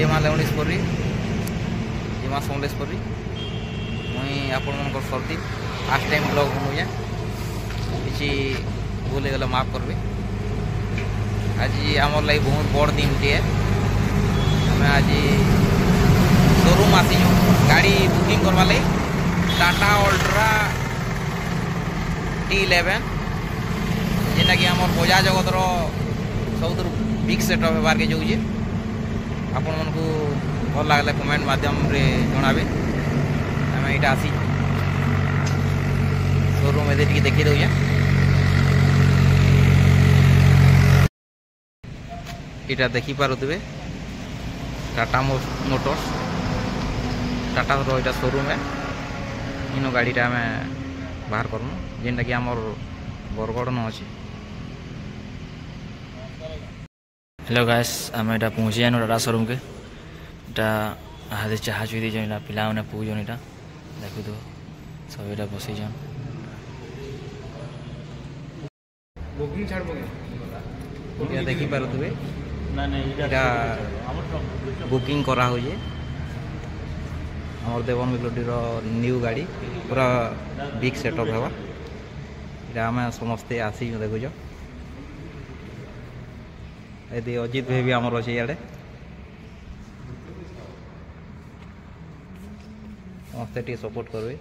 जय माँ लेवणेश्वरी जय माँ समलेश्वरी मुई आपण सरदीप फास्ट टाइम ब्लॉग बनूए किसी भूल गले माफ करबे। आज आमर लगे बहुत बड़ दिन टे आम आज शोरूम आसीचु गाड़ी बुकिंग करवा लगे टाटा अल्ट्रा T11 जेनटा कि आम बजाज जगतर सब बिग सेटअप होबार के जाऊे आपण मन को भल लगला कमेंट माध्यम रे जनाबे। आम यहाँ आसी शोरूम ए देखी दौचे यहाँ देखी पारे टाटा मोटर्स टाटा यहाँ शोरूम है इन गाड़ीटा आम बाहर करमु जेनटा कि आमर बरगढ़ न अच्छे। हेलो गाइस आम यहाँ पहुँची जान टाटा शोरूम के हाथ चाह चुई दी पिला मैंने पूजन यहाँ देखु तो सब यहाँ बसी जान देखी पारे बुकिंग करा हुए आमर देवन मेलोडी न्यू गाड़ी पूरा बिग सेटअप है यहाँ आम समस्ते आसी देखुच ये अजित भाई भी आमर अच्छे इे समस्ते टे सपोर्ट करेंगे।